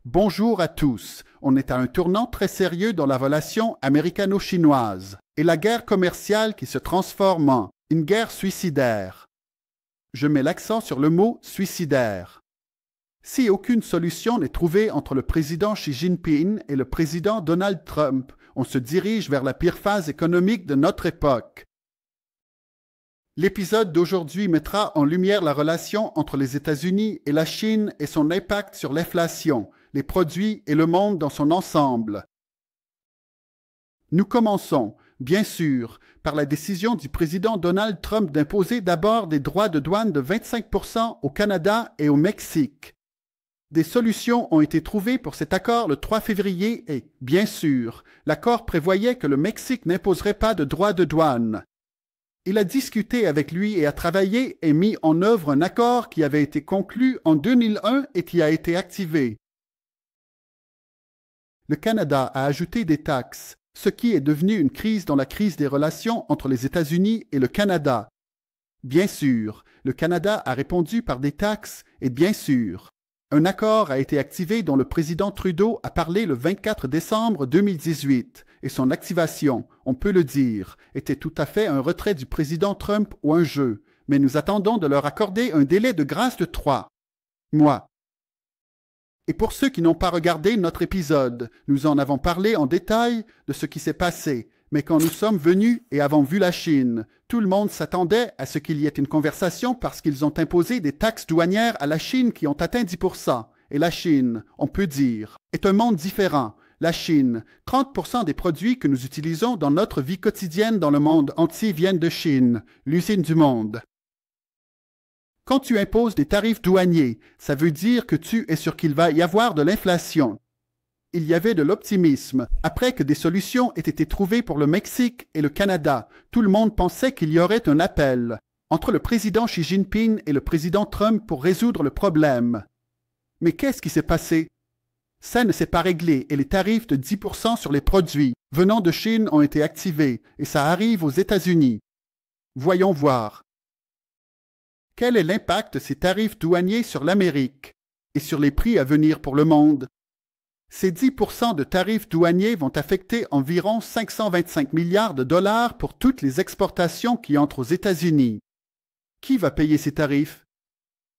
Bonjour à tous. On est à un tournant très sérieux dans la relation américano-chinoise et la guerre commerciale qui se transforme en une guerre suicidaire. Je mets l'accent sur le mot suicidaire. Si aucune solution n'est trouvée entre le président Xi Jinping et le président Donald Trump, on se dirige vers la pire phase économique de notre époque. L'épisode d'aujourd'hui mettra en lumière la relation entre les États-Unis et la Chine et son impact sur l'inflation, les produits et le monde dans son ensemble. Nous commençons, bien sûr, par la décision du président Donald Trump d'imposer d'abord des droits de douane de 25% au Canada et au Mexique. Des solutions ont été trouvées pour cet accord le 3 février et, bien sûr, l'accord prévoyait que le Mexique n'imposerait pas de droits de douane. Il a discuté avec lui et a travaillé et mis en œuvre un accord qui avait été conclu en 2001 et qui a été activé. Le Canada a ajouté des taxes, ce qui est devenu une crise dans la crise des relations entre les États-Unis et le Canada. Bien sûr, le Canada a répondu par des taxes et bien sûr, un accord a été activé dont le président Trudeau a parlé le 24 décembre 2018 et son activation, on peut le dire, était tout à fait un retrait du président Trump ou un jeu, mais nous attendons de leur accorder un délai de grâce de 3 mois. Et pour ceux qui n'ont pas regardé notre épisode, nous en avons parlé en détail de ce qui s'est passé, mais quand nous sommes venus et avons vu la Chine, tout le monde s'attendait à ce qu'il y ait une conversation parce qu'ils ont imposé des taxes douanières à la Chine qui ont atteint 10%. Et la Chine, on peut dire, est un monde différent. La Chine, 30% des produits que nous utilisons dans notre vie quotidienne dans le monde entier viennent de Chine, l'usine du monde. Quand tu imposes des tarifs douaniers, ça veut dire que tu es sûr qu'il va y avoir de l'inflation. Il y avait de l'optimisme. Après que des solutions aient été trouvées pour le Mexique et le Canada, tout le monde pensait qu'il y aurait un appel entre le président Xi Jinping et le président Trump pour résoudre le problème. Mais qu'est-ce qui s'est passé? Ça ne s'est pas réglé et les tarifs de 10% sur les produits venant de Chine ont été activés et ça arrive aux États-Unis. Voyons voir. Quel est l'impact de ces tarifs douaniers sur l'Amérique et sur les prix à venir pour le monde? Ces 10% de tarifs douaniers vont affecter environ 525 milliards de dollars pour toutes les exportations qui entrent aux États-Unis. Qui va payer ces tarifs?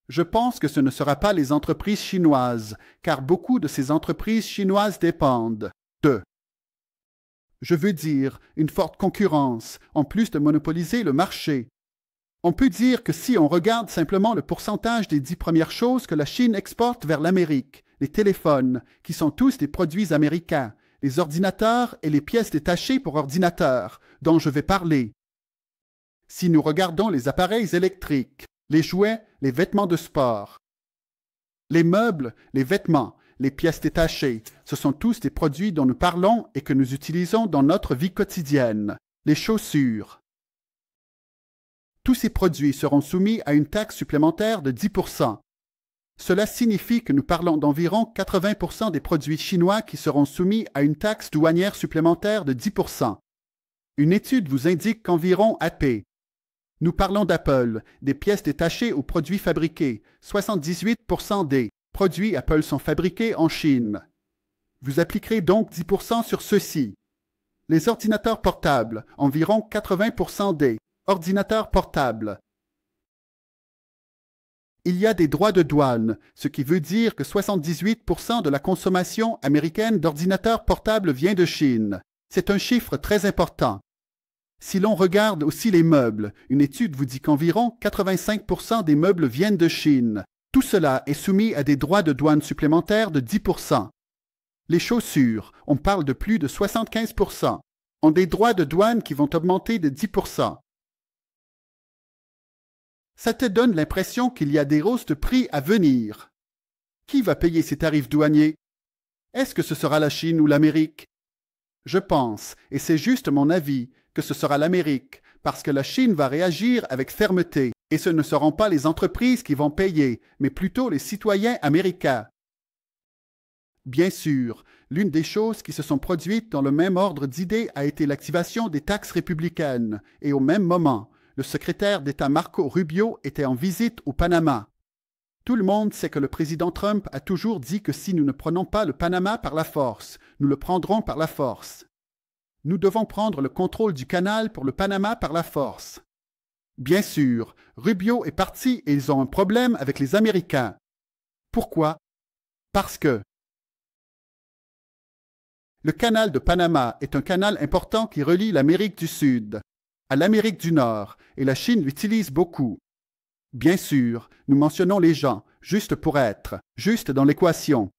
Je pense que ce ne sera pas les entreprises chinoises, car beaucoup de ces entreprises chinoises dépendent de, je veux dire, une forte concurrence, en plus de monopoliser le marché. On peut dire que si on regarde simplement le pourcentage des 10 premières choses que la Chine exporte vers l'Amérique, les téléphones, qui sont tous des produits américains, les ordinateurs et les pièces détachées pour ordinateurs, dont je vais parler. Si nous regardons les appareils électriques, les jouets, les vêtements de sport, les meubles, les vêtements, les pièces détachées, ce sont tous des produits dont nous parlons et que nous utilisons dans notre vie quotidienne. Les chaussures. Tous ces produits seront soumis à une taxe supplémentaire de 10%. Cela signifie que nous parlons d'environ 80% des produits chinois qui seront soumis à une taxe douanière supplémentaire de 10%. Une étude vous indique qu'environ AP. Nous parlons d'Apple, des pièces détachées aux produits fabriqués. 78% des produits Apple sont fabriqués en Chine. Vous appliquerez donc 10% sur ceux-ci. Les ordinateurs portables, environ 80% des ordinateurs portables. Il y a des droits de douane, ce qui veut dire que 78% de la consommation américaine d'ordinateurs portables vient de Chine. C'est un chiffre très important. Si l'on regarde aussi les meubles, une étude vous dit qu'environ 85% des meubles viennent de Chine. Tout cela est soumis à des droits de douane supplémentaires de 10%. Les chaussures, on parle de plus de 75%, ont des droits de douane qui vont augmenter de 10%. Ça te donne l'impression qu'il y a des hausses de prix à venir. Qui va payer ces tarifs douaniers? Est-ce que ce sera la Chine ou l'Amérique? Je pense, et c'est juste mon avis, que ce sera l'Amérique, parce que la Chine va réagir avec fermeté, et ce ne seront pas les entreprises qui vont payer, mais plutôt les citoyens américains. Bien sûr, l'une des choses qui se sont produites dans le même ordre d'idées a été l'activation des taxes républicaines, et au même moment, le secrétaire d'État Marco Rubio était en visite au Panama. Tout le monde sait que le président Trump a toujours dit que si nous ne prenons pas le Panama par la force, nous le prendrons par la force. Nous devons prendre le contrôle du canal pour le Panama par la force. Bien sûr, Rubio est parti et ils ont un problème avec les Américains. Pourquoi? Parce que le canal de Panama est un canal important qui relie l'Amérique du Sud à l'Amérique du Nord et la Chine l'utilise beaucoup. Bien sûr, nous mentionnons les gens, juste pour être, juste dans l'équation.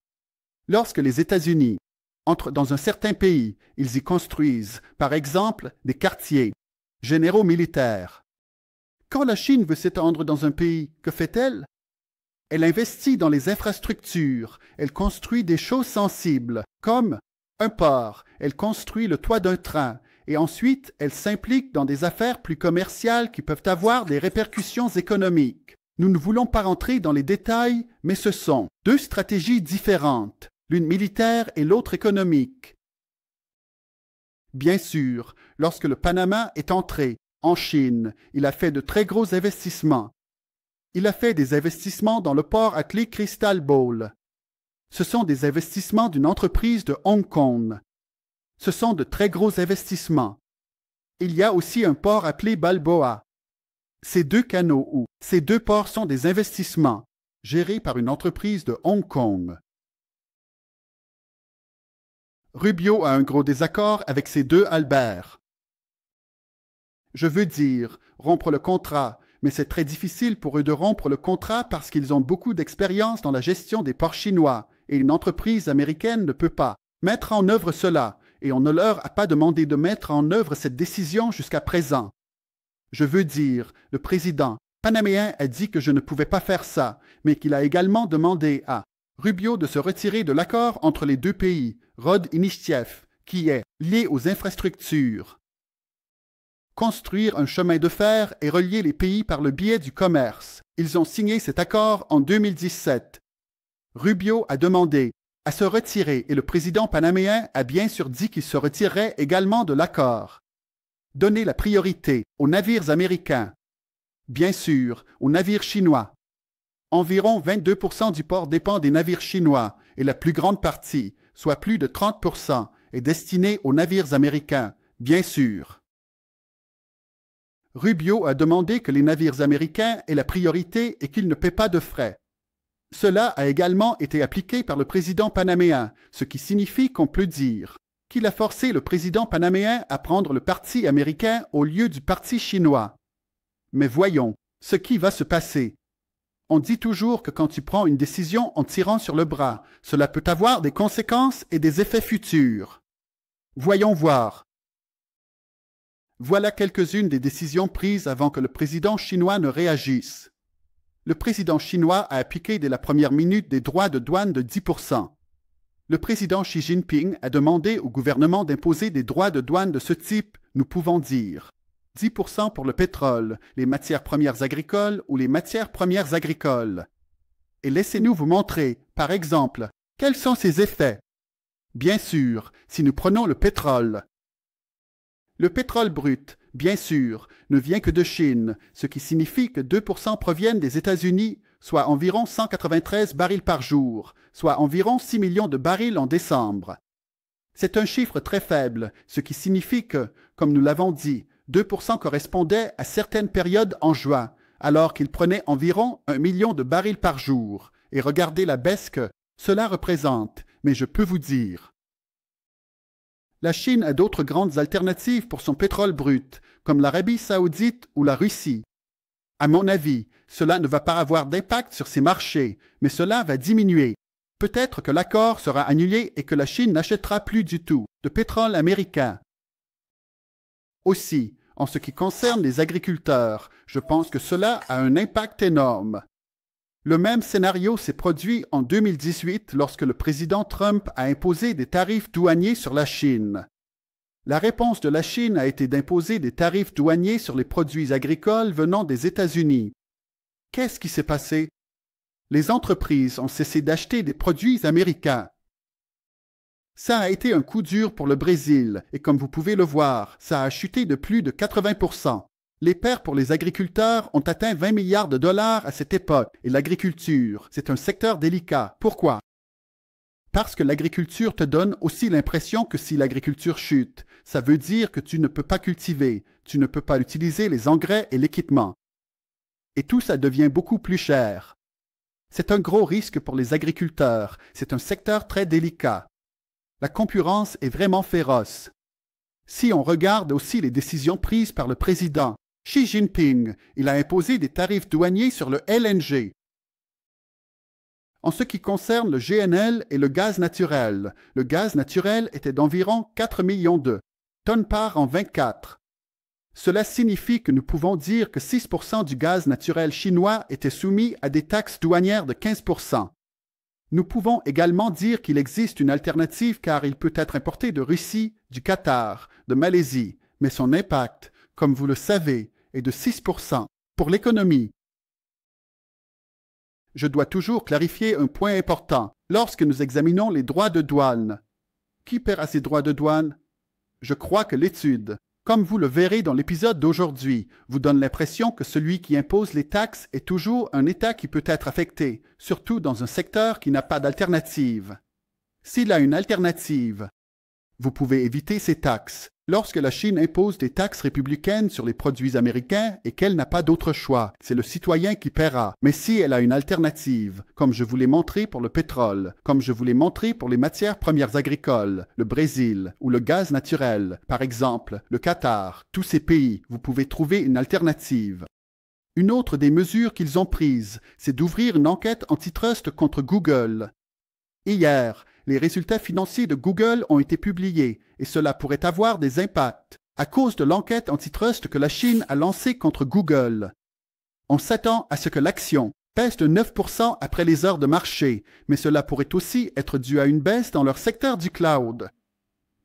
Lorsque les États-Unis entrent dans un certain pays, ils y construisent, par exemple, des quartiers généraux militaires. Quand la Chine veut s'étendre dans un pays, que fait-elle? Elle investit dans les infrastructures, elle construit des choses sensibles, comme un port, elle construit le toit d'un train, et ensuite elle s'implique dans des affaires plus commerciales qui peuvent avoir des répercussions économiques. Nous ne voulons pas rentrer dans les détails, mais ce sont deux stratégies différentes, l'une militaire et l'autre économique. Bien sûr, lorsque le Panama est entré en Chine, il a fait de très gros investissements. Il a fait des investissements dans le port appelé Crystal Bowl. Ce sont des investissements d'une entreprise de Hong Kong. Ce sont de très gros investissements. Il y a aussi un port appelé Balboa. Ces deux canaux ou ces deux ports sont des investissements gérés par une entreprise de Hong Kong. Rubio a un gros désaccord avec ces deux Albert. Je veux dire, rompre le contrat, mais c'est très difficile pour eux de rompre le contrat parce qu'ils ont beaucoup d'expérience dans la gestion des ports chinois et une entreprise américaine ne peut pas mettre en œuvre cela et on ne leur a pas demandé de mettre en œuvre cette décision jusqu'à présent. Je veux dire, le président panaméen a dit que je ne pouvais pas faire ça, mais qu'il a également demandé à Rubio de se retirer de l'accord entre les deux pays, Rod Initiative, qui est lié aux infrastructures. Construire un chemin de fer et relier les pays par le biais du commerce. Ils ont signé cet accord en 2017. Rubio a demandé à se retirer et le président panaméen a bien sûr dit qu'il se retirerait également de l'accord. Donner la priorité aux navires américains. Bien sûr, aux navires chinois. Environ 22% du port dépend des navires chinois et la plus grande partie, soit plus de 30%, est destinée aux navires américains, bien sûr. Rubio a demandé que les navires américains aient la priorité et qu'ils ne paient pas de frais. Cela a également été appliqué par le président panaméen, ce qui signifie qu'on peut dire qu'il a forcé le président panaméen à prendre le parti américain au lieu du parti chinois. Mais voyons ce qui va se passer. On dit toujours que quand tu prends une décision en tirant sur le bras, cela peut avoir des conséquences et des effets futurs. Voyons voir. Voilà quelques-unes des décisions prises avant que le président chinois ne réagisse. Le président chinois a appliqué dès la première minute des droits de douane de 10%. Le président Xi Jinping a demandé au gouvernement d'imposer des droits de douane de ce type, nous pouvons dire 10% pour le pétrole, les matières premières agricoles ou les matières premières agricoles. Et laissez-nous vous montrer, par exemple, quels sont ces effets. Bien sûr, si nous prenons le pétrole brut, bien sûr, ne vient que de Chine, ce qui signifie que 2% proviennent des États-Unis, soit environ 193 barils par jour, soit environ 6 millions de barils en décembre. C'est un chiffre très faible, ce qui signifie que, comme nous l'avons dit, 2% correspondait à certaines périodes en juin, alors qu'il prenait environ 1 million de barils par jour. Et regardez la baisse que cela représente, mais je peux vous dire. La Chine a d'autres grandes alternatives pour son pétrole brut, comme l'Arabie saoudite ou la Russie. À mon avis, cela ne va pas avoir d'impact sur ces marchés, mais cela va diminuer. Peut-être que l'accord sera annulé et que la Chine n'achètera plus du tout de pétrole américain. Aussi, en ce qui concerne les agriculteurs, je pense que cela a un impact énorme. Le même scénario s'est produit en 2018 lorsque le président Trump a imposé des tarifs douaniers sur la Chine. La réponse de la Chine a été d'imposer des tarifs douaniers sur les produits agricoles venant des États-Unis. Qu'est-ce qui s'est passé? Les entreprises ont cessé d'acheter des produits américains. Ça a été un coup dur pour le Brésil et comme vous pouvez le voir, ça a chuté de plus de 80%. Les pertes pour les agriculteurs ont atteint 20 milliards de dollars à cette époque et l'agriculture, c'est un secteur délicat. Pourquoi? Parce que l'agriculture te donne aussi l'impression que si l'agriculture chute, ça veut dire que tu ne peux pas cultiver, tu ne peux pas utiliser les engrais et l'équipement. Et tout ça devient beaucoup plus cher. C'est un gros risque pour les agriculteurs, c'est un secteur très délicat. La concurrence est vraiment féroce. Si on regarde aussi les décisions prises par le président Xi Jinping, il a imposé des tarifs douaniers sur le LNG. En ce qui concerne le GNL et le gaz naturel était d'environ 4 millions de tonnes par an 24. Cela signifie que nous pouvons dire que 6% du gaz naturel chinois était soumis à des taxes douanières de 15%. Nous pouvons également dire qu'il existe une alternative car il peut être importé de Russie, du Qatar, de Malaisie, mais son impact, comme vous le savez, est de 6% pour l'économie. Je dois toujours clarifier un point important. Lorsque nous examinons les droits de douane, qui perd à ces droits de douane? Je crois que l'étude, comme vous le verrez dans l'épisode d'aujourd'hui, vous donne l'impression que celui qui impose les taxes est toujours un État qui peut être affecté, surtout dans un secteur qui n'a pas d'alternative. S'il a une alternative, vous pouvez éviter ces taxes. Lorsque la Chine impose des taxes républicaines sur les produits américains et qu'elle n'a pas d'autre choix, c'est le citoyen qui paiera. Mais si elle a une alternative, comme je vous l'ai montré pour le pétrole, comme je vous l'ai montré pour les matières premières agricoles, le Brésil ou le gaz naturel, par exemple, le Qatar, tous ces pays, vous pouvez trouver une alternative. Une autre des mesures qu'ils ont prises, c'est d'ouvrir une enquête antitrust contre Google. Hier, les résultats financiers de Google ont été publiés et cela pourrait avoir des impacts à cause de l'enquête antitrust que la Chine a lancée contre Google. On s'attend à ce que l'action baisse de 9% après les heures de marché, mais cela pourrait aussi être dû à une baisse dans leur secteur du cloud.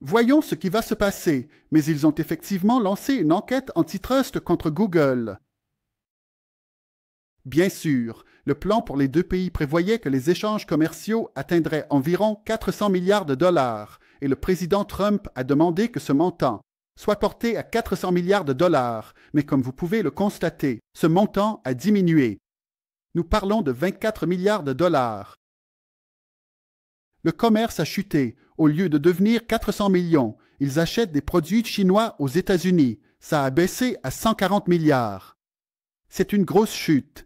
Voyons ce qui va se passer, mais ils ont effectivement lancé une enquête antitrust contre Google. Bien sûr, le plan pour les deux pays prévoyait que les échanges commerciaux atteindraient environ 400 milliards de dollars et le président Trump a demandé que ce montant soit porté à 400 milliards de dollars, mais comme vous pouvez le constater, ce montant a diminué. Nous parlons de 24 milliards de dollars. Le commerce a chuté. Au lieu de devenir 400 millions, ils achètent des produits chinois aux États-Unis. Ça a baissé à 140 milliards. C'est une grosse chute.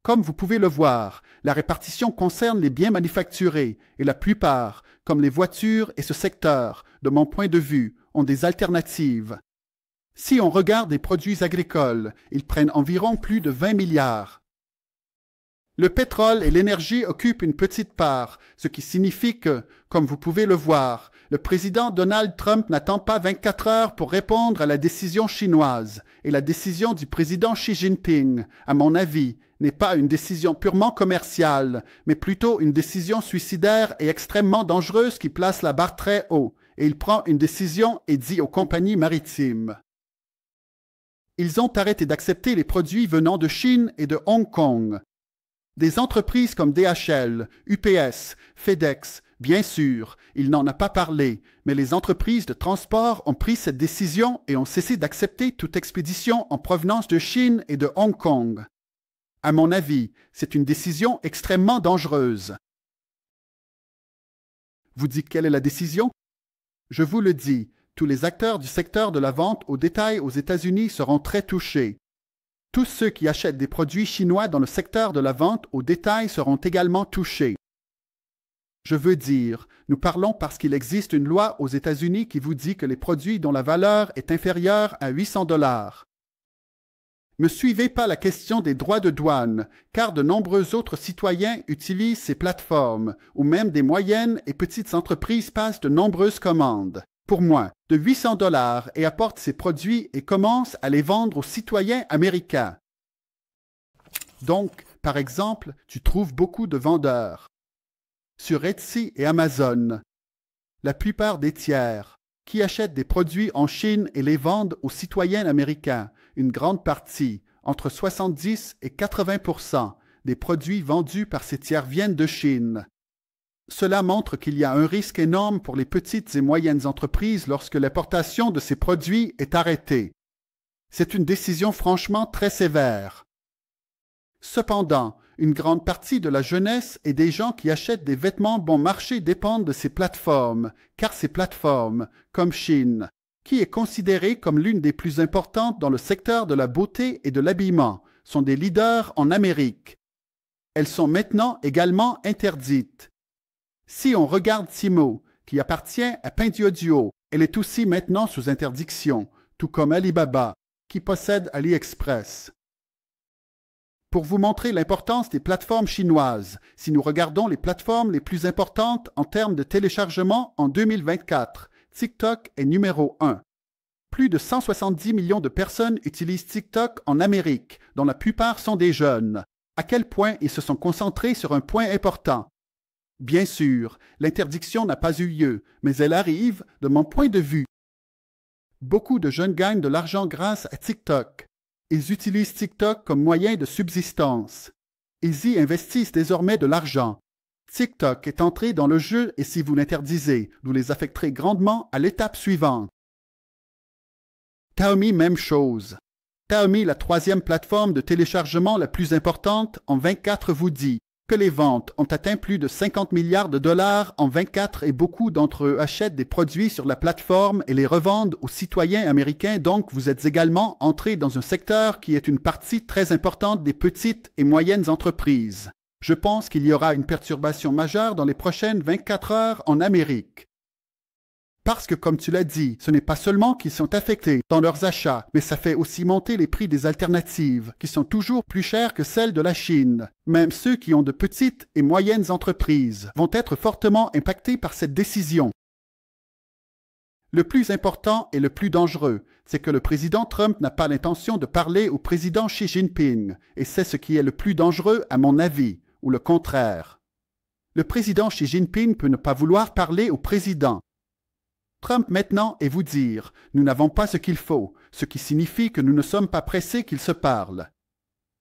Comme vous pouvez le voir, la répartition concerne les biens manufacturés et la plupart, comme les voitures et ce secteur, de mon point de vue, ont des alternatives. Si on regarde les produits agricoles, ils prennent environ plus de 20 milliards. Le pétrole et l'énergie occupent une petite part, ce qui signifie que, comme vous pouvez le voir, le président Donald Trump n'attend pas 24 heures pour répondre à la décision chinoise, et la décision du président Xi Jinping, à mon avis, n'est pas une décision purement commerciale, mais plutôt une décision suicidaire et extrêmement dangereuse qui place la barre très haut, et il prend une décision et dit aux compagnies maritimes. Ils ont arrêté d'accepter les produits venant de Chine et de Hong Kong. Des entreprises comme DHL, UPS, FedEx, bien sûr, il n'en a pas parlé, mais les entreprises de transport ont pris cette décision et ont cessé d'accepter toute expédition en provenance de Chine et de Hong Kong. À mon avis, c'est une décision extrêmement dangereuse. Vous dites quelle est la décision? Je vous le dis, tous les acteurs du secteur de la vente au détail aux États-Unis seront très touchés. Tous ceux qui achètent des produits chinois dans le secteur de la vente au détail seront également touchés. Je veux dire, nous parlons parce qu'il existe une loi aux États-Unis qui vous dit que les produits dont la valeur est inférieure à 800 $. Ne suivez pas la question des droits de douane, car de nombreux autres citoyens utilisent ces plateformes, où même des moyennes et petites entreprises passent de nombreuses commandes. Pour moi, de 800 $ et apportent ces produits et commencent à les vendre aux citoyens américains. Donc, par exemple, tu trouves beaucoup de vendeurs. Sur Etsy et Amazon, la plupart des tiers qui achètent des produits en Chine et les vendent aux citoyens américains, une grande partie, entre 70 et 80% des produits vendus par ces tiers viennent de Chine. Cela montre qu'il y a un risque énorme pour les petites et moyennes entreprises lorsque l'importation de ces produits est arrêtée. C'est une décision franchement très sévère. Cependant, une grande partie de la jeunesse et des gens qui achètent des vêtements bon marché dépendent de ces plateformes, car ces plateformes, comme Shein, qui est considérée comme l'une des plus importantes dans le secteur de la beauté et de l'habillement, sont des leaders en Amérique. Elles sont maintenant également interdites. Si on regarde Temu, qui appartient à Pinduoduo, elle est aussi maintenant sous interdiction, tout comme Alibaba, qui possède AliExpress. Pour vous montrer l'importance des plateformes chinoises, si nous regardons les plateformes les plus importantes en termes de téléchargement en 2024, TikTok est numéro 1. Plus de 170 millions de personnes utilisent TikTok en Amérique, dont la plupart sont des jeunes. À quel point ils se sont concentrés sur un point important. Bien sûr, l'interdiction n'a pas eu lieu, mais elle arrive de mon point de vue. Beaucoup de jeunes gagnent de l'argent grâce à TikTok. Ils utilisent TikTok comme moyen de subsistance. Ils y investissent désormais de l'argent. TikTok est entré dans le jeu et si vous l'interdisez, vous les affecterez grandement à l'étape suivante. Xiaomi, même chose. Xiaomi, la troisième plateforme de téléchargement la plus importante en 24, vous dit que les ventes ont atteint plus de 50 milliards de dollars en 24 et beaucoup d'entre eux achètent des produits sur la plateforme et les revendent aux citoyens américains. Donc, vous êtes également entré dans un secteur qui est une partie très importante des petites et moyennes entreprises. Je pense qu'il y aura une perturbation majeure dans les prochaines 24 heures en Amérique. Parce que, comme tu l'as dit, ce n'est pas seulement qu'ils sont affectés dans leurs achats, mais ça fait aussi monter les prix des alternatives, qui sont toujours plus chères que celles de la Chine. Même ceux qui ont de petites et moyennes entreprises vont être fortement impactés par cette décision. Le plus important et le plus dangereux, c'est que le président Trump n'a pas l'intention de parler au président Xi Jinping, et c'est ce qui est le plus dangereux à mon avis, ou le contraire. Le président Xi Jinping peut ne pas vouloir parler au président. Trump maintenant et vous dire « Nous n'avons pas ce qu'il faut », ce qui signifie que nous ne sommes pas pressés qu'ils se parlent.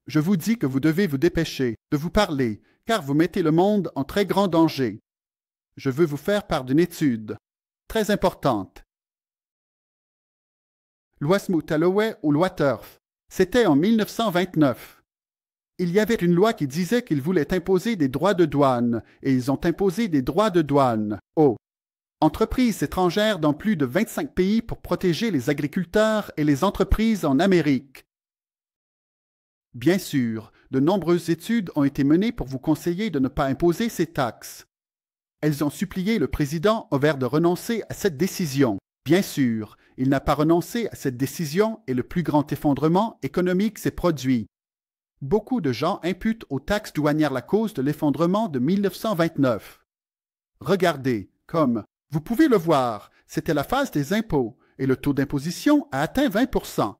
Je vous dis que vous devez vous dépêcher de vous parler, car vous mettez le monde en très grand danger. Je veux vous faire part d'une étude très importante. Loi Smoot-Halloway ou loi Turf, c'était en 1929. Il y avait une loi qui disait qu'ils voulaient imposer des droits de douane, et ils ont imposé des droits de douane aux entreprises étrangères dans plus de 25 pays pour protéger les agriculteurs et les entreprises en Amérique. Bien sûr, de nombreuses études ont été menées pour vous conseiller de ne pas imposer ces taxes. Elles ont supplié le président Hoover de renoncer à cette décision. Bien sûr, il n'a pas renoncé à cette décision et le plus grand effondrement économique s'est produit. Beaucoup de gens imputent aux taxes douanières la cause de l'effondrement de 1929. Regardez, comme vous pouvez le voir, c'était la phase des impôts et le taux d'imposition a atteint 20%.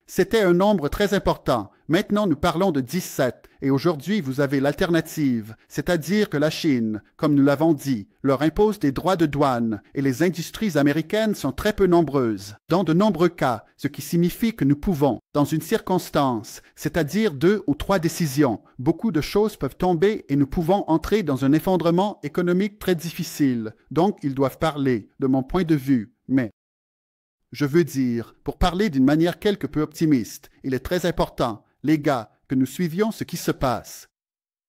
C'était un nombre très important. Maintenant, nous parlons de 17 et aujourd'hui, vous avez l'alternative, c'est-à-dire que la Chine, comme nous l'avons dit, leur impose des droits de douane et les industries américaines sont très peu nombreuses, dans de nombreux cas, ce qui signifie que nous pouvons, dans une circonstance, c'est-à-dire 2 ou 3 décisions, beaucoup de choses peuvent tomber et nous pouvons entrer dans un effondrement économique très difficile. Donc, ils doivent parler, de mon point de vue, mais je veux dire, pour parler d'une manière quelque peu optimiste, il est très important, les gars, que nous suivions ce qui se passe.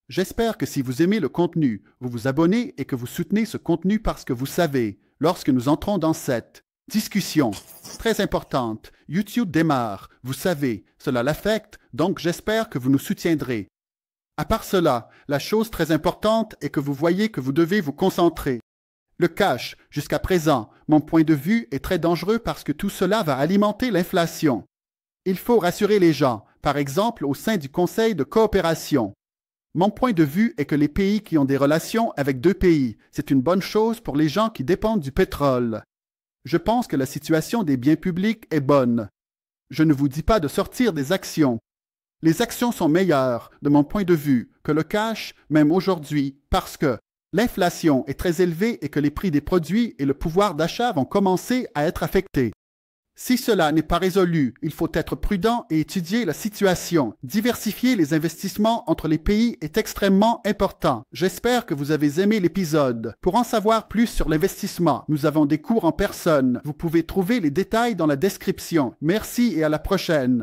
J'espère que si vous aimez le contenu, vous vous abonnez et que vous soutenez ce contenu parce que vous savez, lorsque nous entrons dans cette discussion très importante, YouTube démarre, vous savez, cela l'affecte, donc j'espère que vous nous soutiendrez. À part cela, la chose très importante est que vous voyez que vous devez vous concentrer. Le cash, jusqu'à présent, mon point de vue est très dangereux parce que tout cela va alimenter l'inflation. Il faut rassurer les gens, par exemple au sein du Conseil de coopération. Mon point de vue est que les pays qui ont des relations avec 2 pays, c'est une bonne chose pour les gens qui dépendent du pétrole. Je pense que la situation des biens publics est bonne. Je ne vous dis pas de sortir des actions. Les actions sont meilleures, de mon point de vue, que le cash, même aujourd'hui, parce que l'inflation est très élevée et que les prix des produits et le pouvoir d'achat vont commencer à être affectés. Si cela n'est pas résolu, il faut être prudent et étudier la situation. Diversifier les investissements entre les pays est extrêmement important. J'espère que vous avez aimé l'épisode. Pour en savoir plus sur l'investissement, nous avons des cours en personne. Vous pouvez trouver les détails dans la description. Merci et à la prochaine.